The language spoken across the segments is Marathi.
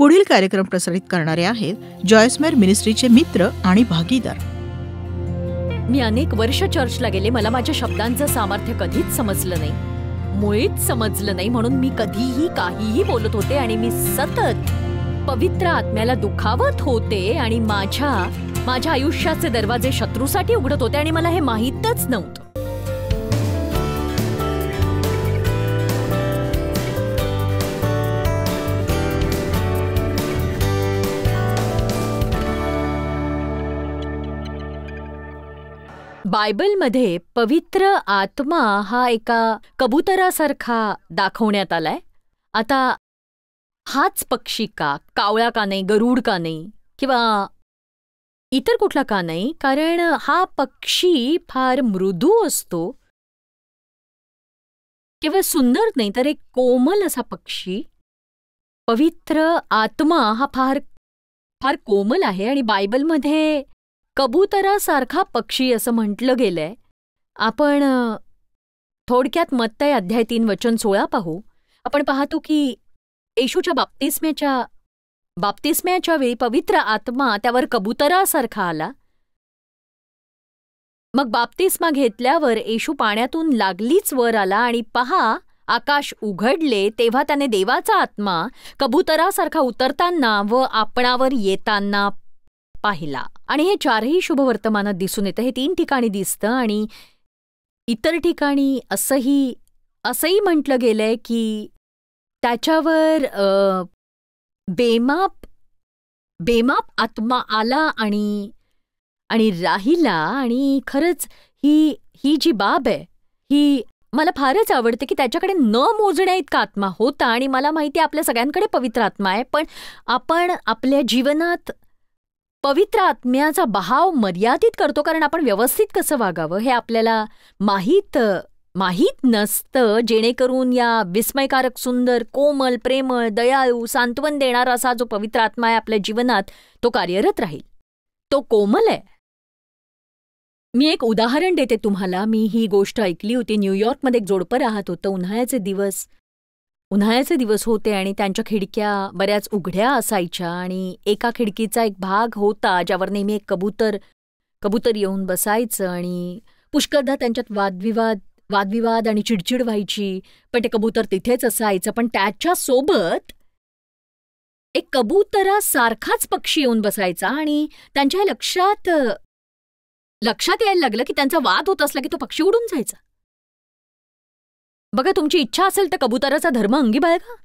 पुढील कार्यक्रम प्रसारित करणारे आहेत जॉयसमेर मिनिस्ट्रीचे मित्र आणि भागीदार. मी अनेक वर्ष चर्चला गेले, मला माझ्या शब्दांचं सामर्थ्य कधीच समजलं नाही, मुळीच समजलं नाही. म्हणून मी कधीही काहीही बोलत होते आणि मी सतत पवित्र आत्म्याला दुखावत होते आणि माझ्या आयुष्याचे दरवाजे शत्रूसाठी उघडत होते आणि मला हे माहीतच नव्हतं. बायबलमध्ये पवित्र आत्मा हा एका कबुतरासारखा दाखवण्यात आलाय. आता हाच पक्षी का, कावळा का नाही, गरुड का नाही किंवा इतर कुठला का नाही? कारण हा पक्षी फार मृदू असतो, केवळ सुंदर नाही तर एक कोमल असा पक्षी. पवित्र आत्मा हा फार फार कोमल आहे आणि बायबलमध्ये कबुतरासारखा पक्षी असं म्हटलं गेलंय. आपण थोडक्यात मत्तय अध्याय 3 वचन 16 पाहू. आपण पाहतो की येशूच्या बाप्तिस्म्याच्या वेळी पवित्र आत्मा त्यावर कबुतरासारखा आला. मग बाप्तिस्मा घेतल्यावर येशू पाण्यातून लागलीच वर आला आणि पहा, आकाश उघडले. तेव्हा त्याने देवाचा आत्मा कबुतरासारखा उतरताना व आपणावर येताना पाहिला. आणि हे चारही शुभवर्तमानात दिसून येतं. हे 3 ठिकाणी दिसतं आणि इतर ठिकाणी असंही म्हटलं गेलंय की त्याच्यावर बेमाप आत्मा आला आणि राहिला. आणि खरंच ही जी बाब आहे ही मला फारच आवडते की त्याच्याकडे न मोजण्या इतका आत्मा होता. आणि मला माहिती आहे आपल्या सगळ्यांकडे पवित्र आत्मा आहे, पण आपण आपल्या जीवनात पवित्र आत्म्याचा बहाव मर्यादित करतो कारण आपण व्यवस्थित कसं वागावं हे आपल्याला माहीत नसतं. जेणेकरून या विस्मयकारक, सुंदर, कोमल, प्रेमळ, दयाळू, सांत्वन देणारा असा जो पवित्र आत्मा आहे आपल्या जीवनात तो कार्यरत राहील. तो कोमल आहे. मी एक उदाहरण देते तुम्हाला. मी ही गोष्ट ऐकली होती. न्यूयॉर्कमध्ये एक जोडपं राहत होतं. उन्हाळ्याचे दिवस होते आणि त्यांच्या खिडक्या बऱ्याच उघड्या असायच्या आणि एका खिडकीचा एक भाग होता ज्यावर नेहमी एक कबूतर येऊन बसायचं आणि पुष्कळदा त्यांच्यात वादविवाद आणि चिडचिड व्हायची. पण ते कबूतर तिथेच असायचं. पण त्याच्यासोबत एक कबुतरासारखाच पक्षी येऊन बसायचा आणि त्यांच्या लक्षात यायला लागलं की त्यांचा वाद होत असला की तो पक्षी उडून जायचा. बघा, तुमची इच्छा असेल तर कबुतराचा धर्म अंगी बाळगा.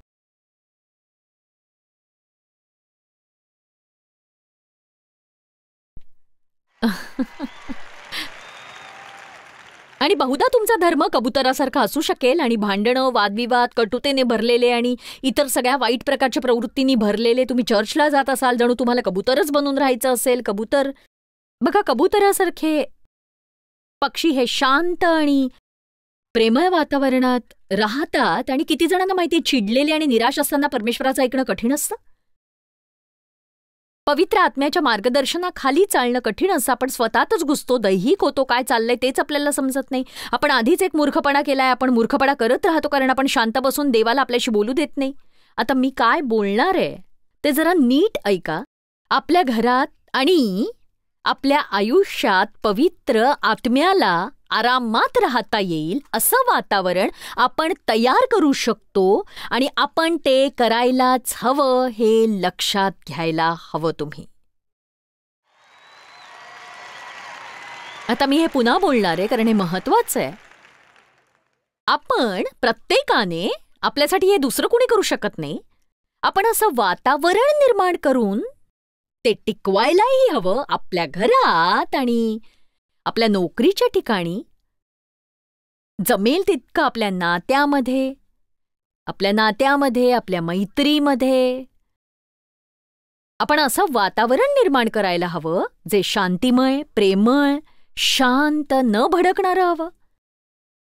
आणि बहुधा तुमचा धर्म कबुतरासारखा असू शकेल आणि भांडणं, वादविवाद, कटुतेने भरलेले आणि इतर सगळ्या वाईट प्रकारच्या प्रवृत्तींनी भरलेले तुम्ही चर्चला जात असाल, जणू तुम्हाला कबुतरच बनून राहायचं असेल. बघा, कबुतरासारखे पक्षी हे शांत आणि प्रेमळ वातावरणात राहतात. आणि किती जणांना माहिती, चिडलेले आणि निराश असताना परमेश्वराचं ऐकणं कठीण असतं. पवित्र आत्म्याच्या मार्गदर्शनाखाली चालणं कठीण असतं. आपण स्वतःच घुसतो, दैहिक होतो, काय चाललंय तेच आपल्याला समजत नाही. आपण आधीच एक मूर्खपणा केलाय, आपण मूर्खपणा करत राहतो कारण आपण शांत बसून देवाला आपल्याशी बोलू देत नाही. आता मी काय बोलणार आहे ते जरा नीट ऐका. आपल्या घरात आणि आपल्या आयुष्यात पवित्र आत्म्याला आरामात राहता येईल असं वातावरण आपण तयार करू शकतो आणि आपण ते करायलाच हवं हे लक्षात घ्यायला हवं तुम्ही. आता मी हे पुन्हा बोलणार आहे कारण हे महत्वाचं आहे. आपण प्रत्येकाने आपल्यासाठी हे दुसरं कोणी करू शकत नाही. आपण असं वातावरण निर्माण करून ते टिकवायलाही हवं आपल्या घरात आणि आपल्या नोकरीच्या ठिकाणी, जमेल तितकं आपल्या नात्यामध्ये, आपल्या मैत्रीमध्ये आपण असं वातावरण निर्माण करायला हवं जे शांतिमय, प्रेमळ, शांत, न भडकणारं हवं.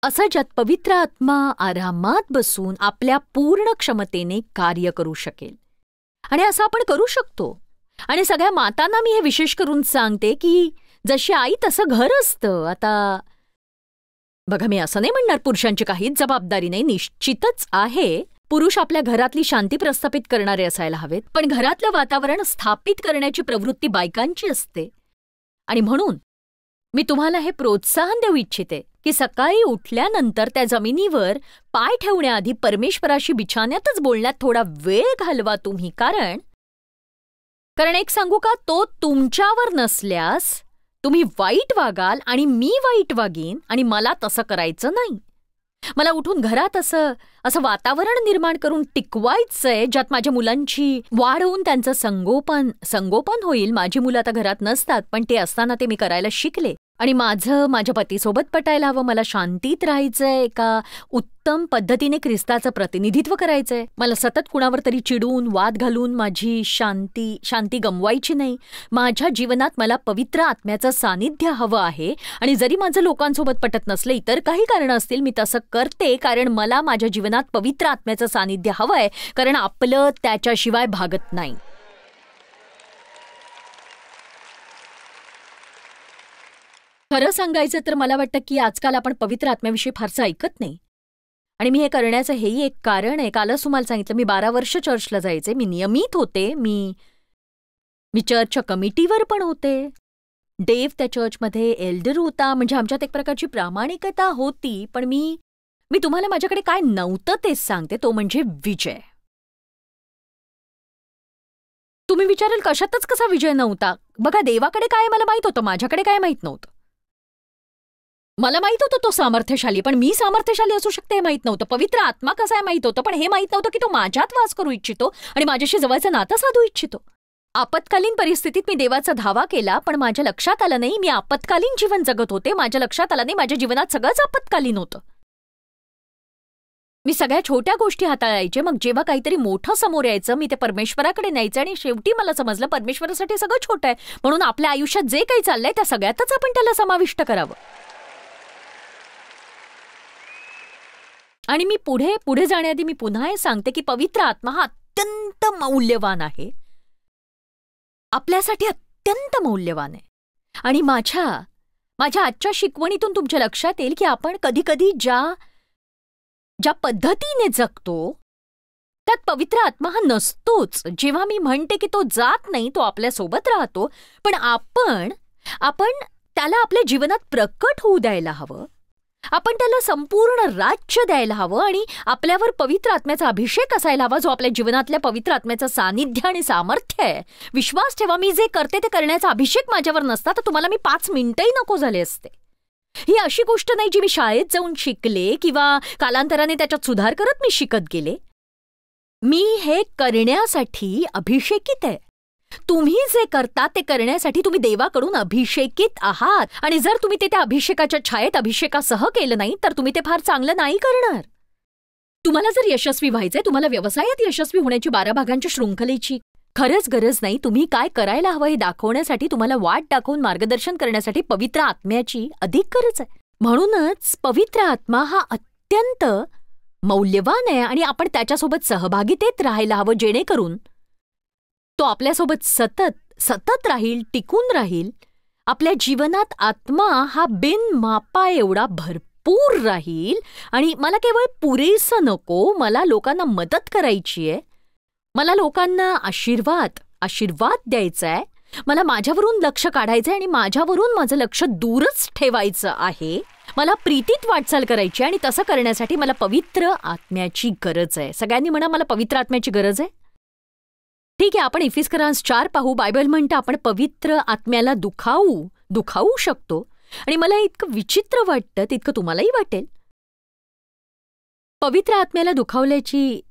असं ज्यात पवित्र आत्मा आरामात बसून आपल्या पूर्ण क्षमतेने कार्य करू शकेल. आणि असं आपण करू शकतो. आणि सगळ्या मातांना मी हे विशेष करून सांगते की जशी आई तसं घर असतं. आता बघा, मी असं नाही म्हणणार पुरुषांची काहीच जबाबदारी नाही, निश्चितच आहे. पुरुष आपल्या घरातली शांती प्रस्थापित करणारे असायला हवेत, पण घरातलं वातावरण स्थापित करण्याची प्रवृत्ती बायकांची असते. आणि म्हणून मी तुम्हाला हे प्रोत्साहन देऊ इच्छिते की सकाळी उठल्यानंतर त्या जमिनीवर पाय ठेवण्याआधी परमेश्वराशी बिछाण्यातच बोलण्यात थोडा वेळ घालवा तुम्ही. कारण एक सांगू का, तो तुमच्यावर नसल्यास तुम्ही वाईट वागाल आणि मी वाईट वागीन, आणि मला तसं करायचं नाही. मला उठून घरात असं वातावरण निर्माण करून टिकवायचंय ज्यात माझ्या मुलांची वाढ होऊन त्यांचं संगोपन होईल. माझी मुलं आता घरात नसतात, पण ते असताना ते मी करायला शिकले. आणि माझ्या पतीसोबत पटायला हवं. मला शांतीत राहायचंय, एका उत्तम पद्धतीने ख्रिस्ताचं प्रतिनिधित्व करायचंय. मला सतत कुणावर तरी चिडून वाद घालून माझी शांती गमवायची नाही. माझ्या जीवनात मला पवित्र आत्म्याचं सानिध्य हवं आहे. आणि जरी माझं लोकांसोबत पटत नसलं, इतर काही कारणं असतील, मी तसं करते कारण मला माझ्या जीवनात पवित्र आत्म्याचं सानिध्य हवंय, कारण आपलं त्याच्याशिवाय भागत नाही. खरं सांगायचं तर मला वाटतं की आजकाल आपण पवित्र आत्म्याविषयी फारसं ऐकत नाही. आणि मी हे करण्याचं हेही एक कारण आहे. कालच तुम्हाला सांगितलं, मी 12 वर्ष चर्चला जायचे. मी नियमित होते. मी चर्चच्या कमिटीवर पण होते. डेव त्या चर्चमध्ये एल्डर होता. म्हणजे आमच्यात एक प्रकारची प्रामाणिकता होती. पण मी तुम्हाला माझ्याकडे काय नव्हतं तेच सांगते, तो म्हणजे विजय. तुम्ही विचाराल कशातच कसा विजय नव्हता. बघा, देवाकडे काय मला माहित होतं, माझ्याकडे काय माहित नव्हतं. मला माहित होतं तो सामर्थ्यशाली, पण मी सामर्थ्यशाली असू शकते हे माहित नव्हतं. पवित्र आत्मा कसा आहे माहित होतं, पण हे माहित नव्हतं की तो माझ्यात वास करू इच्छितो आणि माझ्याशी जवळचं नातं साधू इच्छितो. आपत्कालीन परिस्थितीत मी देवाचा धावा केला, पण माझ्या लक्षात आलं नाही मी आपत्कालीन जीवन जगत होते. माझ्या लक्षात आलं नाही माझ्या जीवनात सगळंच आपत्कालीन होतं. मी सगळ्या छोट्या गोष्टी हाताळायचे. मग जेव्हा काहीतरी मोठं समोर यायचं, मी ते परमेश्वराकडे न्यायचं. आणि शेवटी मला समजलं परमेश्वरासाठी सगळं छोटं आहे, म्हणून आपल्या आयुष्यात जे काही चाललंय त्या सगळ्यातच आपण त्याला समाविष्ट करावं. आणि मी पुढे जाण्याआधी मी पुन्हा हे सांगते की पवित्र आत्मा हा अत्यंत मौल्यवान आहे, आपल्यासाठी अत्यंत मौल्यवान आहे. आणि माझ्या आजच्या शिकवणीतून तुमच्या लक्षात येईल की आपण कधीकधी ज्या पद्धतीने जगतो त्यात पवित्र आत्मा हा नसतोच. जेव्हा मी म्हणते की तो जात नाही, तो आपल्यासोबत राहतो, पण आपण त्याला आपल्या जीवनात प्रकट होऊ द्यायला हवं. आपण त्याला संपूर्ण राज्य द्यायला हवं आणि आपल्यावर पवित्र आत्म्याचा अभिषेक असायला हवा, जो आपल्या जीवनातल्या पवित्र आत्म्याचं सानिध्य आणि सामर्थ्य आहे. विश्वास ठेवा, मी जे करते ते करण्याचा अभिषेक माझ्यावर नसता तर तुम्हाला मी 5 मिनिटंही नको झाले असते. ही अशी गोष्ट नाही जी मी शाळेत जाऊन शिकले किंवा कालांतराने त्याच्यात सुधार करत मी शिकत गेले. मी हे करण्यासाठी अभिषेकित आहे. तुम्ही जे करता ते करण्यासाठी तुम्ही देवाकडून अभिषेकित आहात. आणि जर तुम्ही ते त्या अभिषेकाच्या छायेत अभिषेकासह केलं नाही तर तुम्ही ते फार चांगलं नाही करणार. तुम्हाला जर यशस्वी व्हायचंय, तुम्हाला व्यवसायात यशस्वी होण्याची 12 भागांच्या शृंखलेची खरंच गरज नाही. तुम्ही काय करायला हवं हे दाखवण्यासाठी, तुम्हाला वाट दाखवून मार्गदर्शन करण्यासाठी पवित्र आत्म्याची अधिक गरज आहे. म्हणूनच पवित्र आत्मा हा अत्यंत मौल्यवान आहे आणि आपण त्याच्यासोबत सहभागितेत राहायला हवं, जेणेकरून तो आपल्यासोबत सतत राहील, टिकून राहील. आपल्या जीवनात आत्मा हा बिनमापा एवढा भरपूर राहील. आणि मला केवळ पुरेसं नको, मला लोकांना मदत करायची आहे, मला लोकांना आशीर्वाद द्यायचा आहे, मला माझ्यावरून लक्ष काढायचं आहे आणि माझ्यावरून माझं लक्ष दूरच ठेवायचं आहे. मला प्रीतीत वाटचाल करायची आणि तसं करण्यासाठी मला पवित्र आत्म्याची गरज आहे. सगळ्यांनी म्हणा, मला पवित्र आत्म्याची गरज आहे. ठीक आहे, आपण इफिस्करांस 4 पाहू. बायबल म्हणतं आपण पवित्र आत्म्याला दुखावू शकतो. आणि मला इतकं विचित्र वाटतं, तितकं तुम्हालाही वाटेल. पवित्र आत्म्याला दुखावल्याची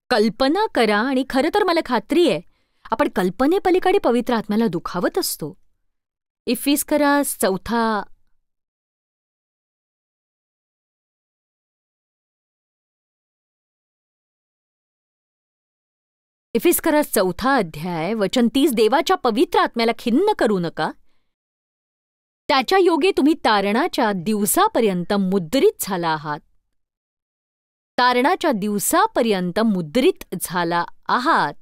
कल्पना करा आणि खरं तर मला खात्री आहे आपण कल्पनेपलीकडे पवित्र आत्म्याला दुखावत असतो. इफिस्करास 4 अध्याय वचन 30, देवाच्या पवित्र आत्म्याला खिन्न करू नका, त्याच्या योगे तुम्ही तारणाच्या दिवसापर्यंत मुद्रित झाला आहात. तारणाच्या दिवसापर्यंत मुद्रित झाला आहात.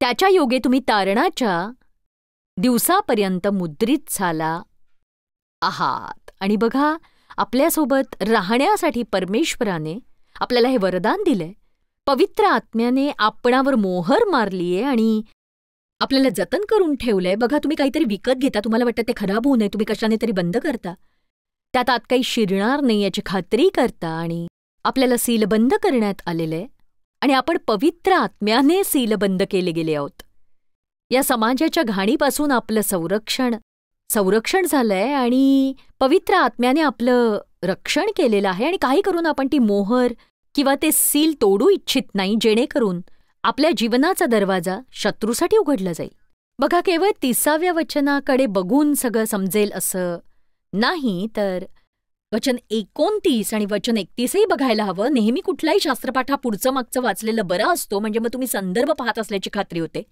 त्याच्या योगे तुम्ही तारणाच्या दिवसापर्यंत मुद्रित झाला आहात. आणि बघा, आपल्यासोबत राहण्यासाठी परमेश्वराने आपल्याला हे वरदान दिलंय. पवित्र आत्म्याने आपणावर मोहर मारलीये आणि आपल्याला जतन करून ठेवलंय. बघा, तुम्ही काहीतरी विकत घेता, तुम्हाला वाटतं ते खराब होऊ नये, तुम्ही कशाने तरी बंद करता, त्यात आत काही शिरणार नाही याची खात्री करता आणि आपल्याला सीलबंद करण्यात आलेलं आहे आणि आपण पवित्र आत्म्याने सीलबंद केले गेले आहोत. या समाजाच्या घाणीपासून आपलं संरक्षण झालंय आणि पवित्र आत्म्याने आपलं रक्षण केलेलं आहे आणि काही करून आपण ती मोहर किंवा ते सील तोडू इच्छित नाही, जेणेकरून आपल्या जीवनाचा दरवाजा शत्रूसाठी उघडला जाईल. बघा, केवळ 30व्या वचनाकडे बघून सगळं समजेल असं नाही, तर वचन 29 आणि वचन 31ही बघायला हवं. नेहमी कुठलाही शास्त्रपाठ हा पुढचं मागचं वाचलेलं बरा असतो, म्हणजे मग तुम्ही संदर्भ पाहत असल्याची खात्री होते.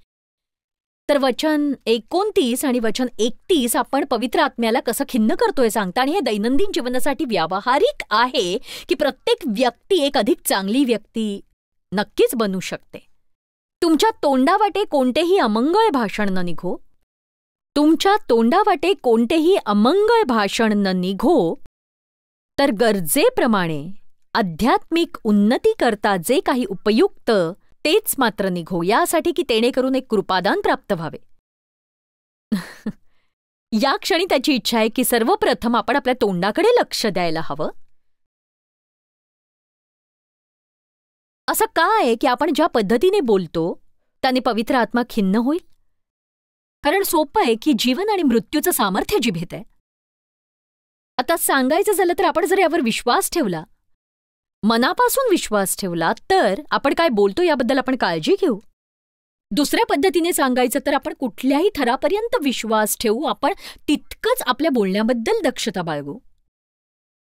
तर वचन 29 आणि वचन 31 आपण पवित्र आत्म्याला कसं खिन्न करतोय सांगता, आणि हे दैनंदिन जीवनासाठी व्यावहारिक आहे की प्रत्येक व्यक्ती एक अधिक चांगली व्यक्ती नक्कीच बनू शकते. तुमच्या तोंडावाटे कोणतेही अमंगळ भाषण न निघो. तुमच्या तोंडावाटे कोणतेही अमंगळ भाषण न निघो, तर गरजेप्रमाणे आध्यात्मिक उन्नती करता जे काही उपयुक्त तेच मात्र निघो, यासाठी की तेणेकरून एक कृपादान प्राप्त व्हावे. या क्षणी त्याची इच्छा आहे की सर्वप्रथम आपण आपल्या तोंडाकडे लक्ष द्यायला हवं. असं का आहे की आपण ज्या पद्धतीने बोलतो त्याने पवित्र आत्मा खिन्न होईल? कारण सोपं आहे की जीवन आणि मृत्यूचं सामर्थ्य जिभेत आहे. आता सांगायचं झालं तर आपण जर यावर विश्वास ठेवला, मनापासून विश्वास ठेवला, तर आपण काय बोलतो याबद्दल आपण काळजी घेऊ. दुसऱ्या पद्धतीने सांगायचं तर आपण कुठल्याही थरापर्यंत विश्वास ठेवू, आपण तितकंच आपल्या बोलण्याबद्दल दक्षता बाळगू.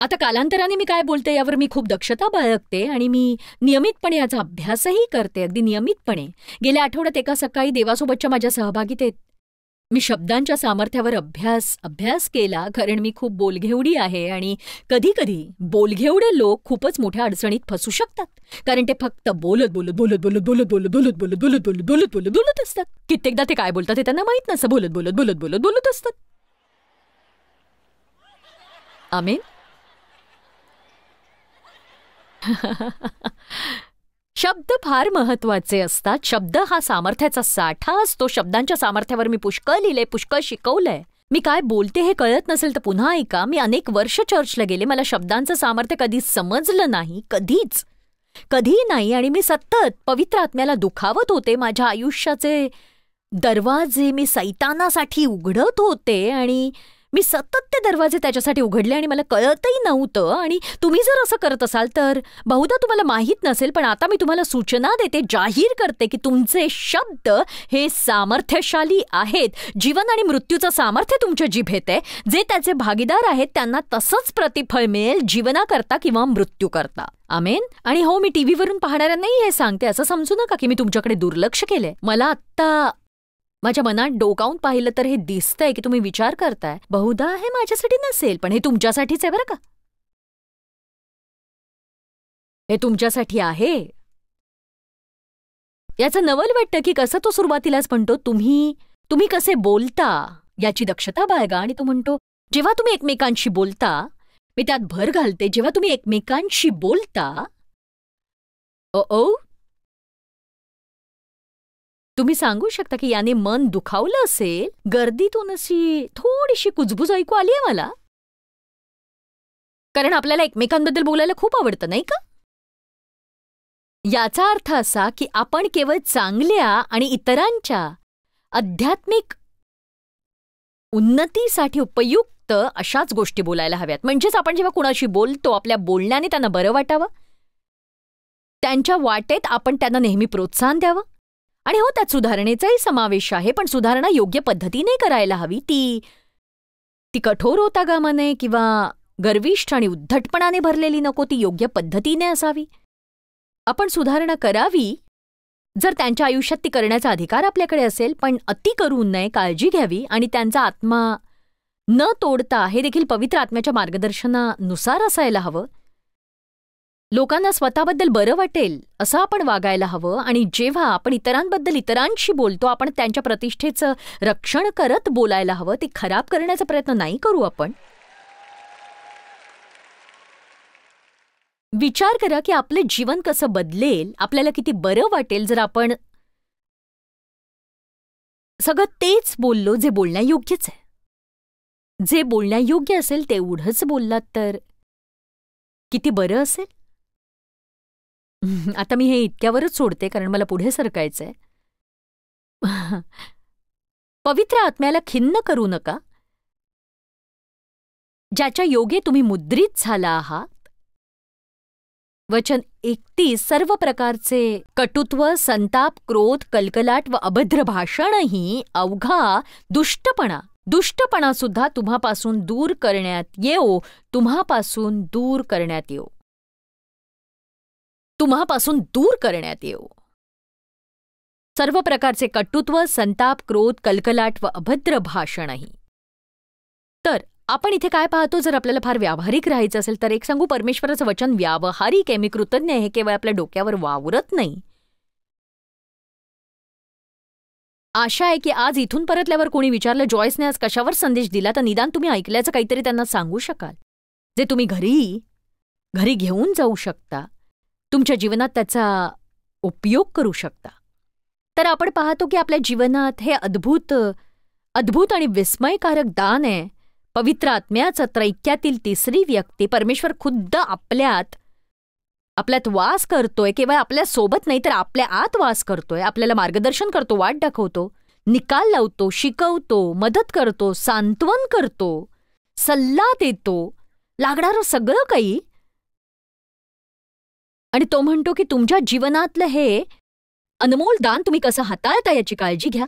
आता कालांतराने मी काय बोलते यावर मी खूप दक्षता बाळगते आणि मी नियमितपणे याचा अभ्यासही करते, अगदी नियमितपणे. गेल्या आठवड्यात एका सकाळी देवासोबतच्या माझ्या सहभागितेत मी शब्दांच्या सामर्थ्यावर अभ्यास केला, कारण मी खूप बोलघेवडी आहे आणि कधी कधी बोलघेवडे लोक खूपच मोठ्या अडचणीत फसू शकतात, कारण ते फक्त बोलत असतात. कित्येकदा ते काय बोलतात ते त्यांना माहित नसतं, बोलत असतात. आमेन. शब्द फार महत्वाचे असतात. शब्द हा सामर्थ्याचा साठा असतो. शब्दांच्या सामर्थ्यावर मी पुष्कळ लिहिलंय, पुष्कळ शिकवलंय. मी काय बोलते हे कळत नसेल तर पुन्हा ऐका. मी अनेक वर्ष चर्चला गेले, मला शब्दांचं सामर्थ्य कधीच समजलं नाही, कधीही नाही, आणि मी सतत पवित्र आत्म्याला दुखावत होते. माझ्या आयुष्याचे दरवाजे मी सैतानासाठी उघडत होते आणि मी सतत ते दरवाजे त्याच्यासाठी उघडले आणि मला कळतही नव्हतं. आणि तुम्ही जर असं करत असाल तर बहुधा तुम्हाला माहीत नसेल, पण आता मी तुम्हाला सूचना देते, जाहीर करते की तुमचे शब्द हे सामर्थ्यशाली आहेत. जीवन आणि मृत्यूचं सामर्थ्य तुमच्या जिभेत आहे. जे त्याचे भागीदार आहेत त्यांना तसंच प्रतिफळ मिळेल, जीवनाकरता किंवा मृत्यूकरता. आमेन. आणि हो, मी टीव्हीवरून पाहणाऱ्यांनाही हे सांगते, असं समजू नका की मी तुमच्याकडे दुर्लक्ष केलंय. मला आत्ता माझ्या मनात डोकावून पाहिलं तर हे दिसतंय की तुम्ही विचार करताय, बहुधा हे माझ्यासाठी नसेल, पण हे तुमच्यासाठीच आहे बरं का. हे तुमच्यासाठी आहे. याचं नवल वाटतं की कसं तो सुरुवातीलाच म्हणतो, तुम्ही कसे बोलता याची दक्षता बाळगा. आणि तो म्हणतो, जेव्हा तुम्ही एकमेकांशी बोलता, मी त्यात भर घालते, जेव्हा तुम्ही एकमेकांशी बोलता, तुम्ही सांगू शकता की याने मन दुखावलं असेल. गर्दीतून अशी थोडीशी कुजबुज ऐकू आली आहे मला, कारण आपल्याला एकमेकांबद्दल बोलायला खूप आवडतं, नाही का? याचा अर्थ असा की आपण केवळ चांगल्या आणि इतरांच्या आध्यात्मिक उन्नतीसाठी उपयुक्त अशाच गोष्टी बोलायला हव्यात. म्हणजेच आपण जेव्हा कुणाशी बोलतो, आपल्या बोलण्याने त्यांना बरं वाटावं, त्यांच्या वाटेत आपण त्यांना नेहमी प्रोत्साहन द्यावं. आणि हो, त्यात सुधारणेचाही समावेश आहे, पण सुधारणा योग्य पद्धतीने करायला हवी. ती कठोर होता कामा नये किंवा गर्विष्ठ आणि उद्धटपणाने भरलेली नको, ती योग्य पद्धतीने असावी. आपण सुधारणा करावी जर त्यांच्या आयुष्यात ती करण्याचा अधिकार आपल्याकडे असेल, पण अति करू नये, काळजी घ्यावी आणि त्यांचा आत्मा न तोडता हे देखील पवित्र आत्म्याच्या मार्गदर्शनानुसार असायला हवं. लोकांना स्वतःबद्दल बरं वाटेल असं आपण वागायला हवं. आणि जेव्हा आपण इतरांशी बोलतो, आपण त्यांच्या प्रतिष्ठेचं रक्षण करत बोलायला हवं. ते खराब करण्याचा प्रयत्न नाही करू आपण. विचार करा की आपलं जीवन कसं बदलेल, आपल्याला किती बरं वाटेल जर आपण सगळं तेच बोललो जे बोलण्यायोग्यच आहे. जे बोलण्यायोग्य असेल तेवढंच बोललात तर किती बरं असेल. आता मी हे इतक्यावरच सोडते कारण मला पुढे सरकायचंय. पवित्र आत्म्याला खिन्न करू नका, ज्याच्या योगे तुम्ही मुद्रित झाला आहात. वचन 31, सर्व प्रकारचे कटुत्व, संताप, क्रोध, कलकलाट व अभद्र भाषणही, अवघा दुष्टपणा सुद्धा तुम्हापासून दूर करण्यात येओ. तुम्हापासून दूर करण्यात येओ. तुम्हापासून दूर करण्यात येओ. सर्व प्रकारचे कटुत्व, संताप, क्रोध, कलकलाट व अभद्र भाषणही. तर आपण इथे काय पाहतो, जर आपल्याला फार व्यावहारिक राहायचं असेल तर एक सांगू, परमेश्वराचं वचन व्यावहारिक आहे. मी कृतज्ञ आहे, केवळ आपल्या डोक्यावर वावरत नाही. आशा आहे की आज इथून परतल्यावर कोणी विचारलं जॉयसने आज कशावर संदेश दिला, तर निदान तुम्ही ऐकल्याचं काहीतरी त्यांना सांगू शकाल, जे तुम्ही घरी घेऊन जाऊ शकता, तुमच्या जीवनात त्याचा उपयोग करू शकता. तर आपण पाहतो की आपल्या जीवनात हे अद्भुत आणि विस्मयकारक दान आहे. पवित्र आत्म्याचं त्रैक्यातील तिसरी व्यक्ती, परमेश्वर खुद्द आपल्यात वास करतोय. केवळ आपल्या सोबत नाही तर आपल्या आत वास करतोय. आपल्याला मार्गदर्शन करतो, वाट दाखवतो, निकाल लावतो, शिकवतो, मदत करतो, सांत्वन करतो, सल्ला देतो, लागणारं सगळं काही. आणि तो म्हणतो की तुमच्या जीवनातलं हे अनमोल दान तुम्ही कसं हाताळता याची काळजी घ्या.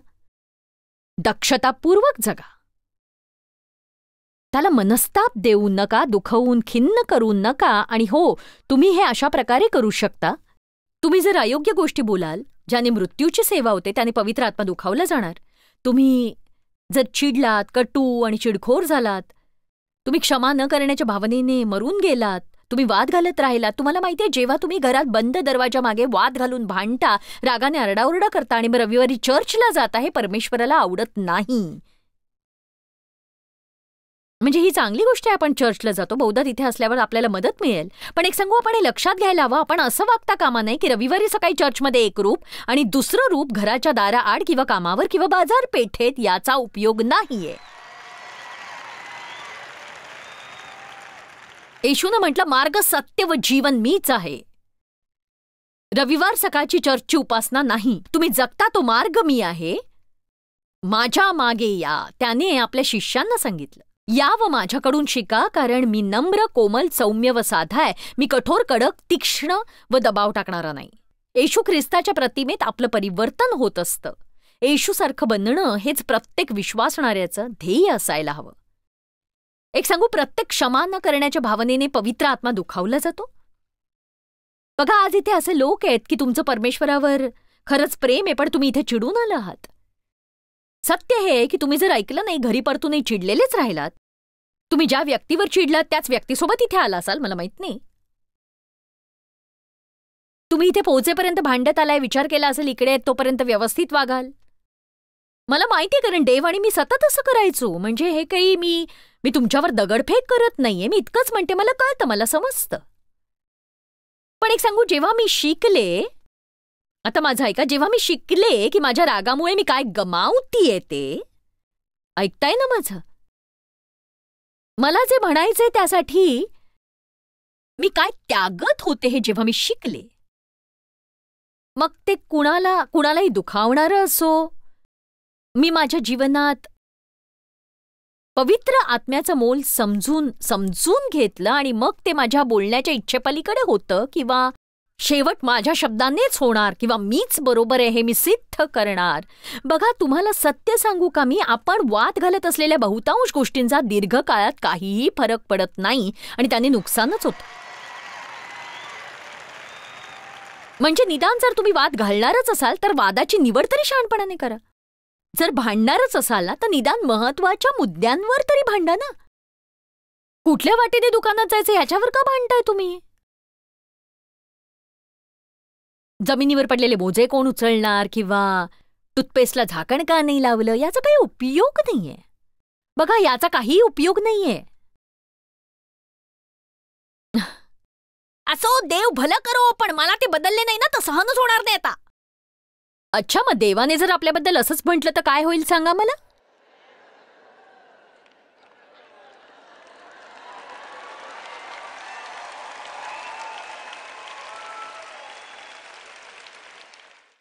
दक्षतापूर्वक जगा. त्याला मनस्ताप देऊ नका, दुखवून खिन्न करू नका. आणि हो, तुम्ही हे अशा प्रकारे करू शकता. तुम्ही जर अयोग्य गोष्टी बोलाल, ज्याने मृत्यूची सेवा होते, त्याने पवित्र आत्मा दुखावला जाणार. तुम्ही जर चिडलात, कटू आणि चिडखोर झालात, तुम्ही क्षमा न करण्याच्या भावनेने मरून गेलात, तुम्ही वाद घालत राहिलात. तुम्हाला माहितीये, जेव्हा तुम्ही घरात बंद दरवाजा मागे वाद घालून भांडता, रागाने आरडाओरडा करता आणि मग रविवारी चर्चला जाता, हे परमेश्वराला आवडत नाही. म्हणजे ही चांगली गोष्ट आहे, आपण चर्चला जातो, बहुधा तिथे असल्यावर आपल्याला मदत मिळेल. पण एक सांगू, आपण हे लक्षात घ्यायला हवं, आपण असं वागता कामा नये की रविवारी सकाळी चर्चमध्ये एक रूप आणि दुसरं रूप घराच्या दाराआड किंवा कामावर किंवा बाजारपेठेत. याचा उपयोग नाहीये. येशूनं म्हटलं, मार्ग, सत्य व जीवन मीच आहे. रविवार सकाळची चर्चची उपासना नाही. तुम्ही जगता तो मार्ग मी आहे. माझ्या मागे या, त्याने आपल्या शिष्यांना सांगितलं. या व माझ्याकडून शिका, कारण मी नम्र, कोमल, सौम्य व साधा आहे. मी कठोर, कडक, तीक्ष्ण व दबाव टाकणारा नाही. येशू ख्रिस्ताच्या प्रतिमेत आपलं परिवर्तन होत असतं. येशूसारखं बनणं हेच प्रत्येक विश्वासणाऱ्याचं ध्येय असायला हवं. एक सांगू, प्रत्येक क्षमा न करण्याच्या भावनेने पवित्र आत्मा दुखावला जातो. बघा, आज इथे असे लोक आहेत की तुमचं परमेश्वरावर खरंच प्रेम आहे, पण तुम्ही इथे चिडून आला आहात. सत्य हे की तुम्ही जर ऐकलं नाही, घरी परतूनही चिडलेलेच राहिलात. तुम्ही ज्या व्यक्तीवर चिडलात त्याच व्यक्तीसोबत इथे आला असाल, मला माहित नाही. तुम्ही इथे पोहोचेपर्यंत भांडत आलाय, विचार केला असेल इकडे तोपर्यंत व्यवस्थित वागाल. मला माहितीये, कारण देव आणि मी सतत असं करायचो. म्हणजे हे काही मी तुमच्यावर दगडफेक करत नाहीये. मी इतकंच म्हणते, मला कळतं, मला समजतं. पण एक सांगू, जेव्हा मी शिकले, आता माझं ऐका, जेव्हा मी शिकले की माझ्या रागामुळे मी काय गमावतीये, ते ऐकताय ना माझं? मला जे म्हणायचंय त्यासाठी मी काय त्यागत होते हे जेव्हा मी शिकले, मग ते कुणालाही दुखावणारं असो, मी माझ्या जीवनात पवित्र आत्म्याचं मोल समजून घेतलं आणि मग ते माझ्या बोलण्याच्या इच्छेपलीकडे होतं, किंवा शेवट माझ्या शब्दांनीच होणार, किंवा मीच बरोबर आहे हे मी सिद्ध करणार. बघा, तुम्हाला सत्य सांगू का, आपण वाद घालत असलेल्या बहुतांश गोष्टींचा दीर्घकाळात काहीही फरक पडत नाही आणि त्याने नुकसानच होतं. म्हणजे निदान जर तुम्ही वाद घालणारच असाल तर वादाची निवड तरी शहाणपणाने करा. जर भांडणारच असाल ना, तर निदान महत्वाच्या मुद्द्यांवर तरी भांडा ना. कुठल्या वाटेने दुकानात जायचं ह्याच्यावर का भांडताय तुम्ही? जमिनीवर पडलेले बोजे कोण उचलणार, किंवा टूथपेस्टला झाकण का नाही लावलं, याचा काही उपयोग नाहीये. बघा, याचा काही उपयोग नाहीये. असो, देव भलं करो, पण मला ते बदलले नाही ना, तर सहनच होणार नाही आता. अच्छा, मग देवाने जर आपल्याबद्दल असंच म्हटलं तर काय होईल सांगा मला.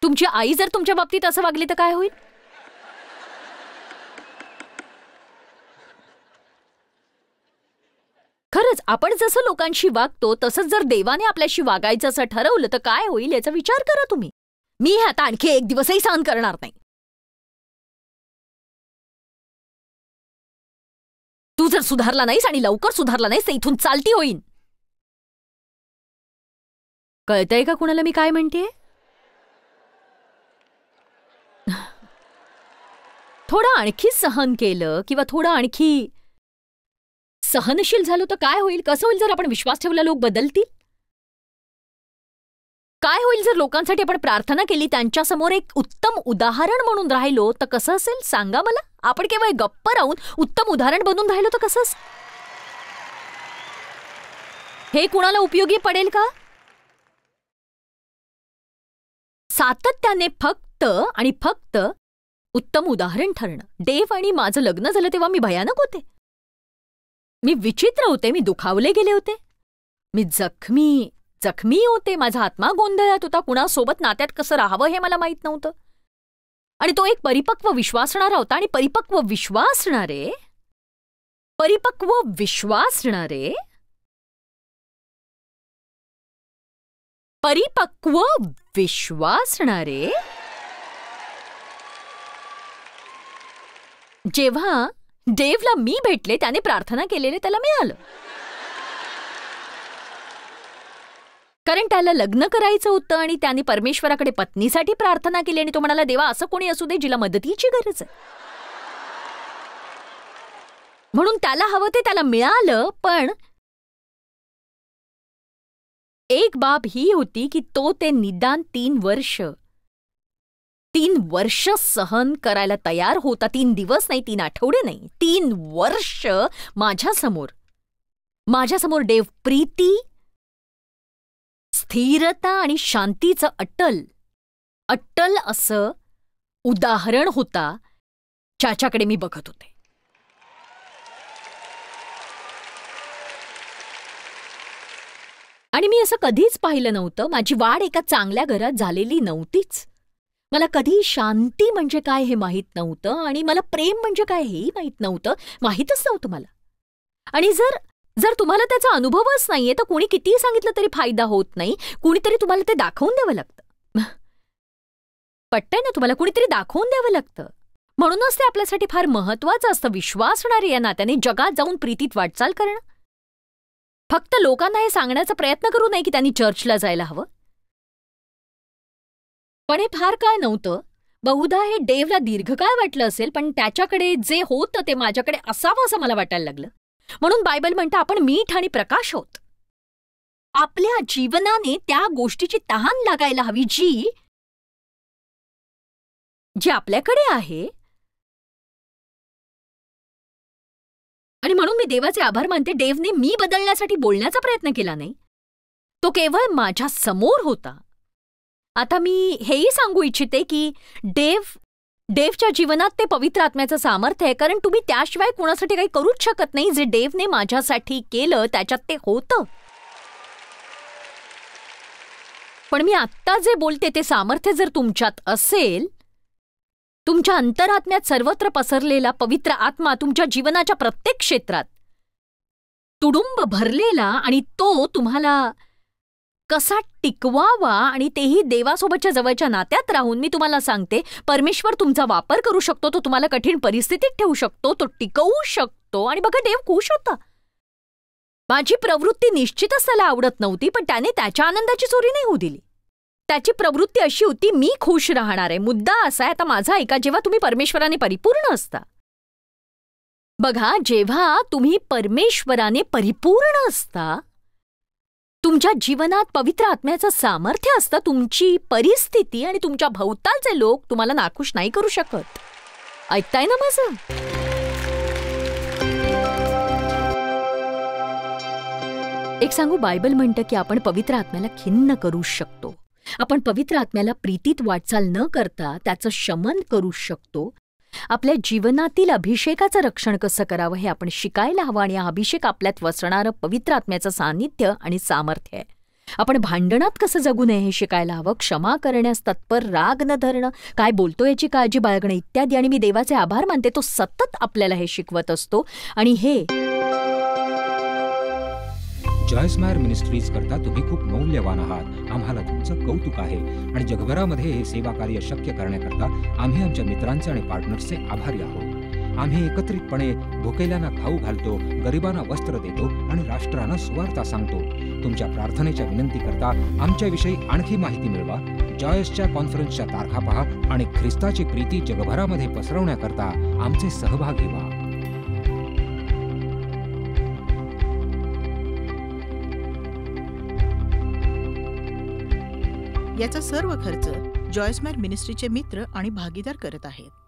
तुमची आई जर तुमच्या बाबतीत असं वागली तर काय होईल. खरंच आपण जसं लोकांशी वागतो तसंच जर देवाने आपल्याशी वागायचं असं ठरवलं तर काय होईल याचा विचार करा तुम्ही. मी हे आता आणखी एक दिवसही सहन करणार नाही. तू जर सुधारला नाहीस आणि लवकर सुधारला नाहीस तर इथून चालती होईन. कळतंय का कुणाला मी काय म्हणतेय. थोडं आणखी सहन केलं किंवा थोडं आणखी सहनशील झालो तर काय होईल. कसं होईल जर आपण विश्वास ठेवला लोक बदलतील. काय होईल जर लोकांसाठी आपण प्रार्थना केली, त्यांच्यासमोर एक उत्तम उदाहरण म्हणून राहिलो तर कसं असेल सांगा मला. आपण केवळ गप्प राहून उत्तम उदाहरण बनून राहिलो तर कसं असेल. हे कुणाला उपयोगी पडेल का. सातत्याने फक्त आणि फक्त उत्तम उदाहरण ठरणं. देव आणि माझं लग्न झालं तेव्हा मी भयानक होते. मी विचित्र होते. मी दुखावले गेले होते. मी जखमी होते. माझा आत्मा गोंधळात होता. कुणासोबत नात्यात कसं राहावं हे मला माहीत नव्हतं. आणि तो एक परिपक्व विश्वासणारा होता. आणि परिपक्व विश्वासणारे जेव्हा देवला मी भेटले, त्याने प्रार्थना केलेले त्याला मिळालं. कारण त्याला लग्न करायचं होतं आणि त्याने परमेश्वराकडे पत्नीसाठी प्रार्थना केली आणि तो म्हणाला, देवा असं कोणी असू दे जिला मदतीची गरज आहे. म्हणून त्याला हवं ते त्याला मिळालं. पण एक बाब ही होती की तो ते निदान 3 वर्ष सहन करायला तयार होता. 3 दिवस नाही, 3 आठवडे नाही, 3 वर्ष माझ्यासमोर देव प्रीती, स्थिरता आणि शांतीचं अट्टल असं उदाहरण होता ज्याच्याकडे मी बघत होते. आणि मी असं कधीच पाहिलं नव्हतं. माझी वाढ एका चांगल्या घरात झालेली नव्हतीच. मला कधी शांती म्हणजे काय हे माहीत नव्हतं आणि मला प्रेम म्हणजे काय हेही माहीत नव्हतं मला. आणि जर तुम्हाला त्याचा अनुभवच नाहीये तर कोणी कितीही सांगितलं तरी फायदा होत नाही. कुणीतरी तुम्हाला ते दाखवून द्यावं लागतं. पटतंय ना तुम्हाला. कुणीतरी दाखवून द्यावं लागतं. म्हणूनच ते आपल्यासाठी फार महत्वाचं असतं. विश्वासणारे या नात्याने जगात जाऊन प्रीतीत वाटचाल करणं. फक्त लोकांना हे सांगण्याचा प्रयत्न करू नये की त्यांनी चर्चला जायला हवं. पण हे फार काय नव्हतं. बहुधा हे देवला दीर्घकाळ वाटलं असेल, पण त्याच्याकडे जे होतं ते माझ्याकडे असावं असं मला वाटायला लागलं. म्हणून बायबल म्हणतं आपण मीठ आणि प्रकाश आहोत. आपल्या जीवनाने त्या गोष्टीची तहान लागायला हवी जी आपल्याकडे आहे. आणि म्हणून मी देवाचे आभार मानते. देवने मी बदलण्यासाठी बोलण्याचा प्रयत्न केला नाही. तो केवळ माझ्या समोर होता. आता मी हेही सांगू इच्छिते की देवच्या जीवनात ते पवित्र आत्म्याचं सामर्थ्य आहे. कारण तुम्ही त्याशिवाय कुणासाठी काही करूच शकत नाही. जे देवने माझ्यासाठी केलं त्याच्यात ते होतं. पण मी आत्ता जे बोलते ते सामर्थ्य जर तुमच्यात असेल, तुमच्या अंतरात्म्यात सर्वत्र पसरलेला पवित्र आत्मा तुमच्या जीवनाच्या प्रत्येक क्षेत्रात तुडुंब भरलेला, आणि तो तुम्हाला कसा टिकवावा आणि तेही देवासोबतच्या जवळच्या नात्यात राहून, मी तुम्हाला सांगते परमेश्वर तुमचा वापर करू शकतो. तो तुम्हाला कठीण परिस्थितीत ठेवू शकतो. तो टिकवू शकतो. आणि बघा देव खुश होता. माझी प्रवृत्ती निश्चितच त्याला आवडत नव्हती, पण त्याने त्याच्या आनंदाची चोरी नाही होऊ दिली. त्याची प्रवृत्ती अशी होती, मी खुश राहणार आहे. मुद्दा असा आहे, आता माझा ऐका, जेव्हा तुम्ही परमेश्वराने परिपूर्ण असता, बघा जेव्हा तुम्ही परमेश्वराने परिपूर्ण असता, तुमच्या जीवनात पवित्र आत्म्याचं सामर्थ्य असतं, तुमची परिस्थिती आणि तुमच्या भोवतालचे लोक तुम्हाला नाखुश नाही करू शकत. ऐकताय ना माझं. एक सांगू, बायबल म्हणतं की आपण पवित्र आत्म्याला खिन्न करू शकतो. आपण पवित्र आत्म्याला प्रीतीत वाटचाल न करता त्याचं शमन करू शकतो. आपल्या जीवनातील अभिषेकाचं रक्षण कसं करावं हे आपण शिकायला हवं, आणि हा अभिषेक आपल्यात वसणारं पवित्र आत्म्याचं सान्निध्य आणि सामर्थ्य आहे. आपण भांडणात कसं जगू नये हे शिकायला हवं, क्षमा करण्यास तत्पर, राग न धरणं, काय बोलतो याची काळजी बाळगणं इत्यादी. आणि मी देवाचे आभार मानते, तो सतत आपल्याला हे शिकवत असतो. आणि हे जॉयस मायर मिनिस्ट्रीज करता तुम्ही खूप मौल्यवान आहात. आम्हाला तुमचं कौतुक आहे आणि जगभरामध्ये हे सेवा कार्य शक्य करण्याकरता आम्ही आमच्या मित्रांचे आणि पार्टनर्सचे आभारी आहोत. आम्ही एकत्रितपणे भुकेल्यांना खाऊ घालतो, गरिबांना वस्त्र देतो आणि राष्ट्रांना सुवार्ता सांगतो. तुमच्या प्रार्थनेच्या विनंती करता आमच्याविषयी आणखी माहिती मिळवा. जॉयसच्या कॉन्फरन्सच्या तारखा पहा आणि ख्रिस्ताची प्रीती जगभरामध्ये पसरवण्याकरता आमचे सहभागी व्हा. याचा सर्व खर्च जॉयस मायर मिनिस्ट्रीचे मित्र आणि भागीदार करत आहेत.